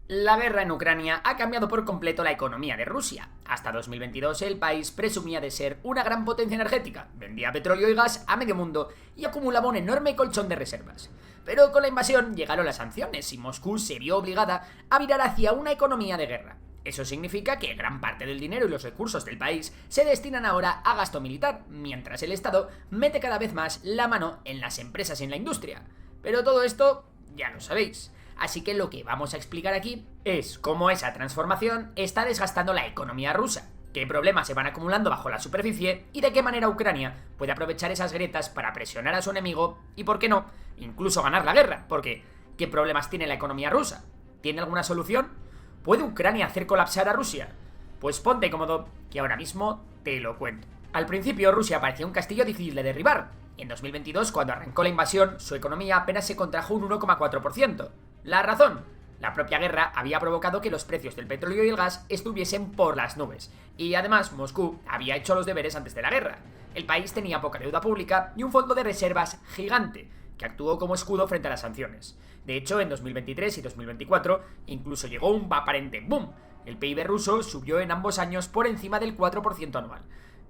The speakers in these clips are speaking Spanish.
La guerra en Ucrania ha cambiado por completo la economía de Rusia. Hasta 2022 el país presumía de ser una gran potencia energética, vendía petróleo y gas a medio mundo y acumulaba un enorme colchón de reservas. Pero con la invasión llegaron las sanciones y Moscú se vio obligada a virar hacia una economía de guerra. Eso significa que gran parte del dinero y los recursos del país se destinan ahora a gasto militar, mientras el Estado mete cada vez más la mano en las empresas y en la industria. Pero todo esto ya lo sabéis. Así que lo que vamos a explicar aquí es cómo esa transformación está desgastando la economía rusa, qué problemas se van acumulando bajo la superficie y de qué manera Ucrania puede aprovechar esas grietas para presionar a su enemigo y, por qué no, incluso ganar la guerra, porque ¿qué problemas tiene la economía rusa? ¿Tiene alguna solución? ¿Puede Ucrania hacer colapsar a Rusia? Pues ponte cómodo, que ahora mismo te lo cuento. Al principio Rusia parecía un castillo difícil de derribar. En 2022, cuando arrancó la invasión, su economía apenas se contrajo un 1,4%. ¿La razón? La propia guerra había provocado que los precios del petróleo y el gas estuviesen por las nubes, y además Moscú había hecho los deberes antes de la guerra. El país tenía poca deuda pública y un fondo de reservas gigante, que actuó como escudo frente a las sanciones. De hecho, en 2023 y 2024 incluso llegó un aparente boom. El PIB ruso subió en ambos años por encima del 4% anual.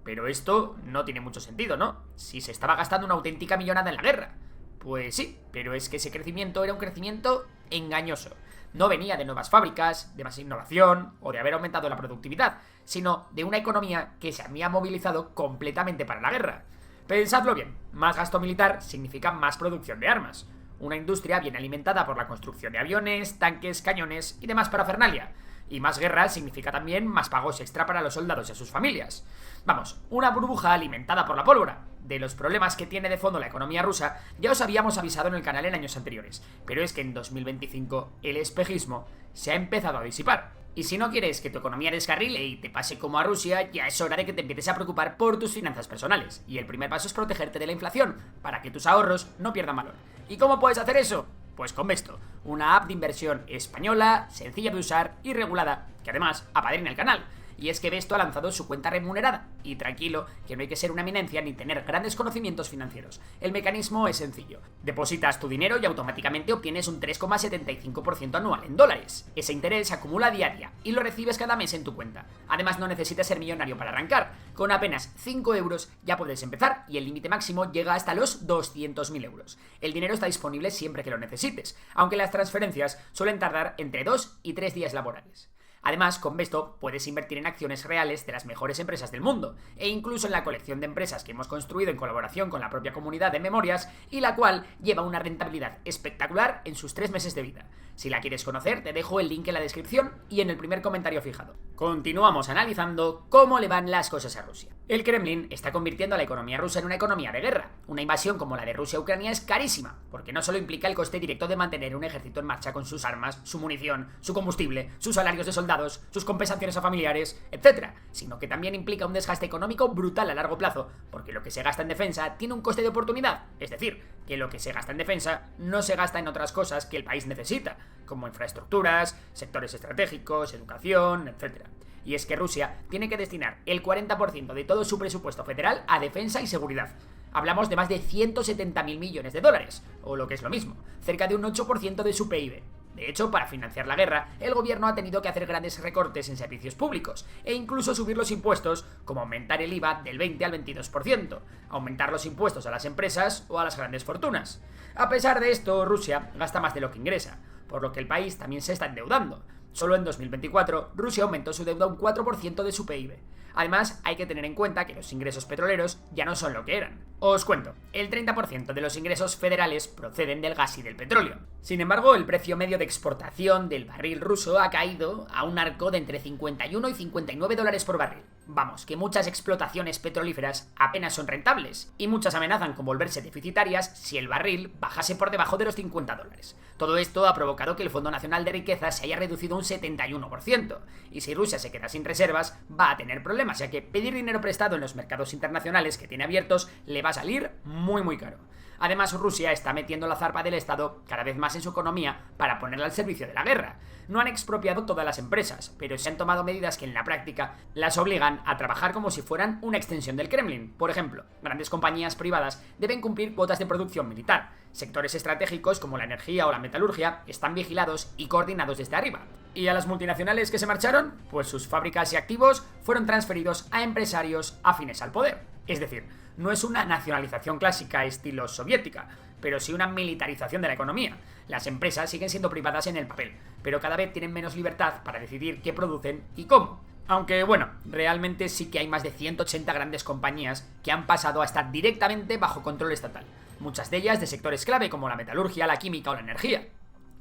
Pero esto no tiene mucho sentido, ¿no? Si se estaba gastando una auténtica millonada en la guerra. Pues sí, pero es que ese crecimiento era un crecimiento engañoso. No venía de nuevas fábricas, de más innovación o de haber aumentado la productividad, sino de una economía que se había movilizado completamente para la guerra. Pensadlo bien, más gasto militar significa más producción de armas. Una industria bien alimentada por la construcción de aviones, tanques, cañones y demás parafernalia. Y más guerra significa también más pagos extra para los soldados y a sus familias. Vamos, una burbuja alimentada por la pólvora. De los problemas que tiene de fondo la economía rusa ya os habíamos avisado en el canal en años anteriores, pero es que en 2025 el espejismo se ha empezado a disipar. Y si no quieres que tu economía descarrile y te pase como a Rusia, ya es hora de que te empieces a preocupar por tus finanzas personales. Y el primer paso es protegerte de la inflación, para que tus ahorros no pierdan valor. ¿Y cómo puedes hacer eso? Pues con Besto, una app de inversión española, sencilla de usar y regulada, que además apadrina el canal. Y es que Besto ha lanzado su cuenta remunerada. Y tranquilo, que no hay que ser una eminencia ni tener grandes conocimientos financieros. El mecanismo es sencillo. Depositas tu dinero y automáticamente obtienes un 3,75% anual en dólares. Ese interés se acumula a diaria y lo recibes cada mes en tu cuenta. Además, no necesitas ser millonario para arrancar. Con apenas 5 euros ya puedes empezar y el límite máximo llega hasta los 200.000 euros. El dinero está disponible siempre que lo necesites, aunque las transferencias suelen tardar entre 2 y 3 días laborales. Además, con Besto puedes invertir en acciones reales de las mejores empresas del mundo, e incluso en la colección de empresas que hemos construido en colaboración con la propia comunidad de Memorias, y la cual lleva una rentabilidad espectacular en sus 3 meses de vida. Si la quieres conocer, te dejo el link en la descripción y en el primer comentario fijado. Continuamos analizando cómo le van las cosas a Rusia. El Kremlin está convirtiendo a la economía rusa en una economía de guerra. Una invasión como la de Rusia a Ucrania es carísima, porque no solo implica el coste directo de mantener un ejército en marcha con sus armas, su munición, su combustible, sus salarios de soldados, sus compensaciones a familiares, etc., sino que también implica un desgaste económico brutal a largo plazo, porque lo que se gasta en defensa tiene un coste de oportunidad, es decir, que lo que se gasta en defensa no se gasta en otras cosas que el país necesita, como infraestructuras, sectores estratégicos, educación, etc. Y es que Rusia tiene que destinar el 40% de todo su presupuesto federal a defensa y seguridad. Hablamos de más de 170.000 millones de dólares, o lo que es lo mismo, cerca de un 8% de su PIB. De hecho, para financiar la guerra, el gobierno ha tenido que hacer grandes recortes en servicios públicos, e incluso subir los impuestos, como aumentar el IVA del 20 al 22%, aumentar los impuestos a las empresas o a las grandes fortunas. A pesar de esto, Rusia gasta más de lo que ingresa, por lo que el país también se está endeudando. Solo en 2024, Rusia aumentó su deuda un 4% de su PIB. Además, hay que tener en cuenta que los ingresos petroleros ya no son lo que eran. Os cuento, el 30% de los ingresos federales proceden del gas y del petróleo. Sin embargo, el precio medio de exportación del barril ruso ha caído a un arco de entre 51 y 59 dólares por barril. Vamos, que muchas explotaciones petrolíferas apenas son rentables, y muchas amenazan con volverse deficitarias si el barril bajase por debajo de los 50 dólares. Todo esto ha provocado que el Fondo Nacional de Riqueza se haya reducido un 71%, y si Rusia se queda sin reservas, va a tener problemas, ya que pedir dinero prestado en los mercados internacionales que tiene abiertos le va a salir muy caro. Además, Rusia está metiendo la zarpa del Estado cada vez más en su economía para ponerla al servicio de la guerra. No han expropiado todas las empresas, pero se han tomado medidas que en la práctica las obligan a trabajar como si fueran una extensión del Kremlin. Por ejemplo, grandes compañías privadas deben cumplir cuotas de producción militar. Sectores estratégicos como la energía o la metalurgia están vigilados y coordinados desde arriba. ¿Y a las multinacionales que se marcharon? Pues sus fábricas y activos fueron transferidos a empresarios afines al poder. Es decir, no es una nacionalización clásica estilo soviética, pero sí una militarización de la economía. Las empresas siguen siendo privadas en el papel, pero cada vez tienen menos libertad para decidir qué producen y cómo. Aunque bueno, realmente sí que hay más de 180 grandes compañías que han pasado a estar directamente bajo control estatal. Muchas de ellas de sectores clave como la metalurgia, la química o la energía.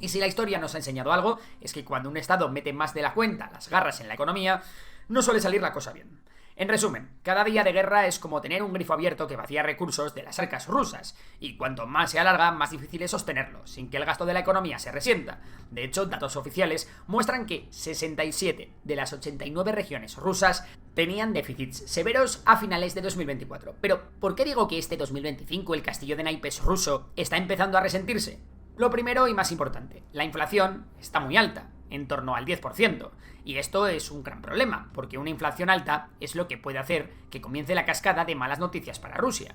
Y si la historia nos ha enseñado algo, es que cuando un estado mete más de la cuenta las garras en la economía, no suele salir la cosa bien. En resumen, cada día de guerra es como tener un grifo abierto que vacía recursos de las arcas rusas, y cuanto más se alarga, más difícil es sostenerlo, sin que el gasto de la economía se resienta. De hecho, datos oficiales muestran que 67 de las 89 regiones rusas tenían déficits severos a finales de 2024. Pero, ¿por qué digo que este 2025 el castillo de naipes ruso está empezando a resentirse? Lo primero y más importante, la inflación está muy alta, en torno al 10%, y esto es un gran problema, porque una inflación alta es lo que puede hacer que comience la cascada de malas noticias para Rusia.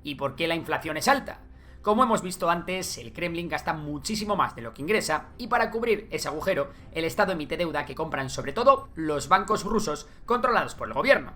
¿Y por qué la inflación es alta? Como hemos visto antes, el Kremlin gasta muchísimo más de lo que ingresa, y para cubrir ese agujero, el Estado emite deuda que compran sobre todo los bancos rusos controlados por el gobierno.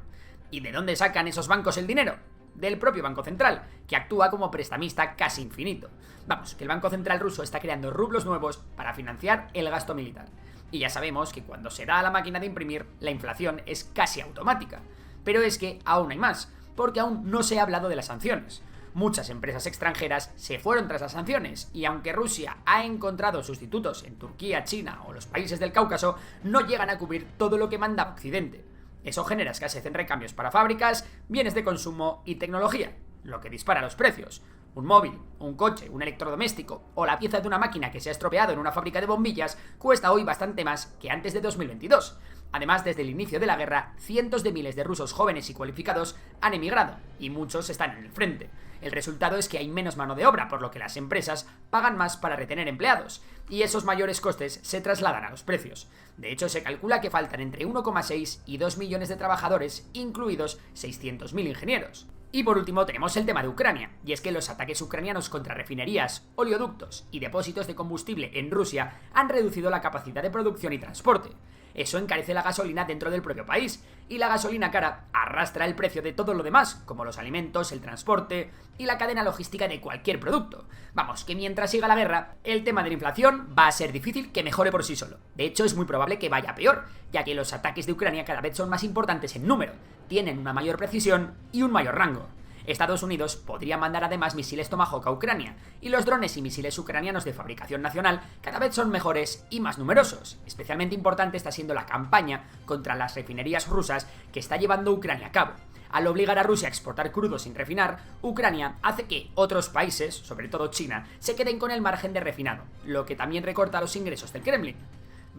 ¿Y de dónde sacan esos bancos el dinero? Del propio Banco Central, que actúa como prestamista casi infinito. Vamos, que el Banco Central ruso está creando rublos nuevos para financiar el gasto militar. Y ya sabemos que cuando se da a la máquina de imprimir, la inflación es casi automática. Pero es que aún hay más, porque aún no se ha hablado de las sanciones. Muchas empresas extranjeras se fueron tras las sanciones, y aunque Rusia ha encontrado sustitutos en Turquía, China o los países del Cáucaso, no llegan a cubrir todo lo que manda Occidente. Eso genera escasez en recambios para fábricas, bienes de consumo y tecnología, lo que dispara los precios. Un móvil, un coche, un electrodoméstico o la pieza de una máquina que se ha estropeado en una fábrica de bombillas cuesta hoy bastante más que antes de 2022. Además, desde el inicio de la guerra, cientos de miles de rusos jóvenes y cualificados han emigrado, y muchos están en el frente. El resultado es que hay menos mano de obra, por lo que las empresas pagan más para retener empleados, y esos mayores costes se trasladan a los precios. De hecho, se calcula que faltan entre 1,6 y 2 millones de trabajadores, incluidos 600.000 ingenieros. Y por último tenemos el tema de Ucrania, y es que los ataques ucranianos contra refinerías, oleoductos y depósitos de combustible en Rusia han reducido la capacidad de producción y transporte. Eso encarece la gasolina dentro del propio país, y la gasolina cara arrastra el precio de todo lo demás, como los alimentos, el transporte y la cadena logística de cualquier producto. Vamos, que mientras siga la guerra, el tema de la inflación va a ser difícil que mejore por sí solo. De hecho, es muy probable que vaya peor, ya que los ataques de Ucrania cada vez son más importantes en número, tienen una mayor precisión y un mayor rango. Estados Unidos podría mandar además misiles Tomahawk a Ucrania, y los drones y misiles ucranianos de fabricación nacional cada vez son mejores y más numerosos. Especialmente importante está siendo la campaña contra las refinerías rusas que está llevando Ucrania a cabo. Al obligar a Rusia a exportar crudo sin refinar, Ucrania hace que otros países, sobre todo China, se queden con el margen de refinado, lo que también recorta los ingresos del Kremlin.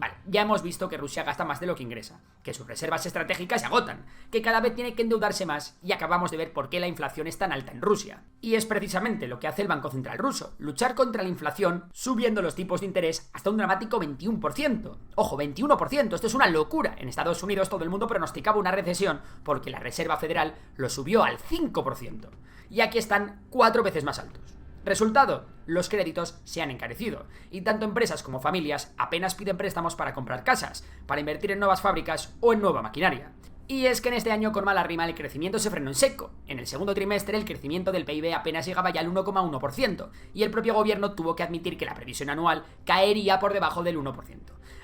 Vale, ya hemos visto que Rusia gasta más de lo que ingresa, que sus reservas estratégicas se agotan, que cada vez tiene que endeudarse más, y acabamos de ver por qué la inflación es tan alta en Rusia. Y es precisamente lo que hace el Banco Central ruso, luchar contra la inflación subiendo los tipos de interés hasta un dramático 21%. Ojo, 21%, esto es una locura. En Estados Unidos todo el mundo pronosticaba una recesión porque la Reserva Federal lo subió al 5%. Y aquí están 4 veces más altos. Resultado, los créditos se han encarecido, y tanto empresas como familias apenas piden préstamos para comprar casas, para invertir en nuevas fábricas o en nueva maquinaria. Y es que en este año, con mala rima, el crecimiento se frenó en seco. En el segundo trimestre el crecimiento del PIB apenas llegaba ya al 1,1%, y el propio gobierno tuvo que admitir que la previsión anual caería por debajo del 1%.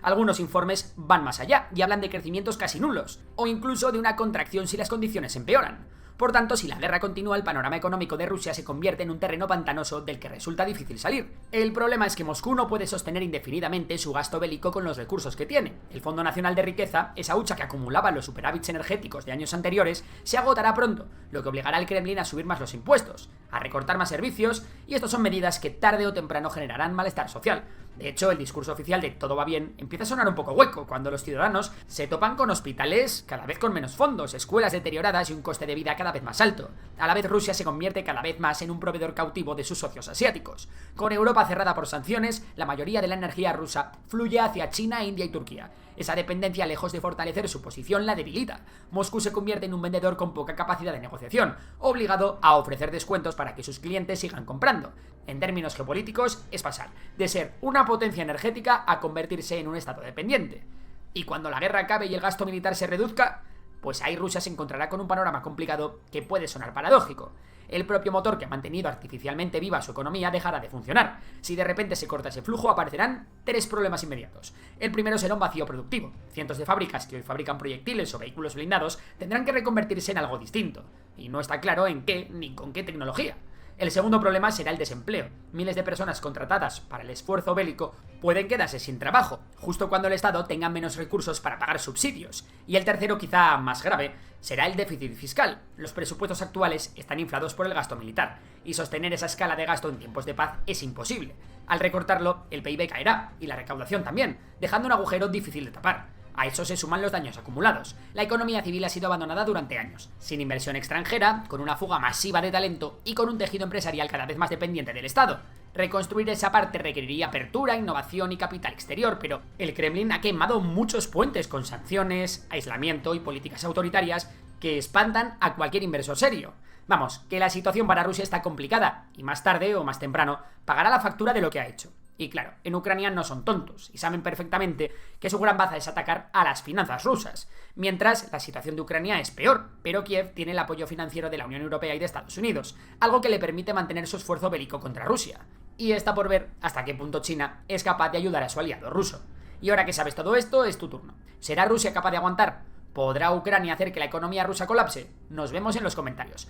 Algunos informes van más allá y hablan de crecimientos casi nulos, o incluso de una contracción si las condiciones empeoran. Por tanto, si la guerra continúa, el panorama económico de Rusia se convierte en un terreno pantanoso del que resulta difícil salir. El problema es que Moscú no puede sostener indefinidamente su gasto bélico con los recursos que tiene. El Fondo Nacional de Riqueza, esa hucha que acumulaba los superávits energéticos de años anteriores, se agotará pronto, lo que obligará al Kremlin a subir más los impuestos, a recortar más servicios, y estas son medidas que tarde o temprano generarán malestar social. De hecho, el discurso oficial de todo va bien empieza a sonar un poco hueco cuando los ciudadanos se topan con hospitales cada vez con menos fondos, escuelas deterioradas y un coste de vida cada vez más alto. A la vez, Rusia se convierte cada vez más en un proveedor cautivo de sus socios asiáticos. Con Europa cerrada por sanciones, la mayoría de la energía rusa fluye hacia China, India y Turquía. Esa dependencia, lejos de fortalecer su posición, la debilita. Moscú se convierte en un vendedor con poca capacidad de negociación, obligado a ofrecer descuentos para que sus clientes sigan comprando. En términos geopolíticos, es pasar de ser una potencia energética a convertirse en un estado dependiente. Y cuando la guerra acabe y el gasto militar se reduzca, pues ahí Rusia se encontrará con un panorama complicado que puede sonar paradójico. El propio motor que ha mantenido artificialmente viva su economía dejará de funcionar. Si de repente se corta ese flujo, aparecerán 3 problemas inmediatos. El primero será un vacío productivo. Cientos de fábricas que hoy fabrican proyectiles o vehículos blindados tendrán que reconvertirse en algo distinto. Y no está claro en qué ni con qué tecnología. El segundo problema será el desempleo. Miles de personas contratadas para el esfuerzo bélico pueden quedarse sin trabajo, justo cuando el Estado tenga menos recursos para pagar subsidios. Y el tercero, quizá más grave, será el déficit fiscal. Los presupuestos actuales están inflados por el gasto militar, y sostener esa escala de gasto en tiempos de paz es imposible. Al recortarlo, el PIB caerá, y la recaudación también, dejando un agujero difícil de tapar. A eso se suman los daños acumulados. La economía civil ha sido abandonada durante años, sin inversión extranjera, con una fuga masiva de talento y con un tejido empresarial cada vez más dependiente del Estado. Reconstruir esa parte requeriría apertura, innovación y capital exterior, pero el Kremlin ha quemado muchos puentes con sanciones, aislamiento y políticas autoritarias que espantan a cualquier inversor serio. Vamos, que la situación para Rusia está complicada y más tarde o más temprano pagará la factura de lo que ha hecho. Y claro, en Ucrania no son tontos y saben perfectamente que su gran baza es atacar a las finanzas rusas, mientras la situación de Ucrania es peor, pero Kiev tiene el apoyo financiero de la Unión Europea y de Estados Unidos, algo que le permite mantener su esfuerzo bélico contra Rusia. Y está por ver hasta qué punto China es capaz de ayudar a su aliado ruso. Y ahora que sabes todo esto, es tu turno. ¿Será Rusia capaz de aguantar? ¿Podrá Ucrania hacer que la economía rusa colapse? Nos vemos en los comentarios.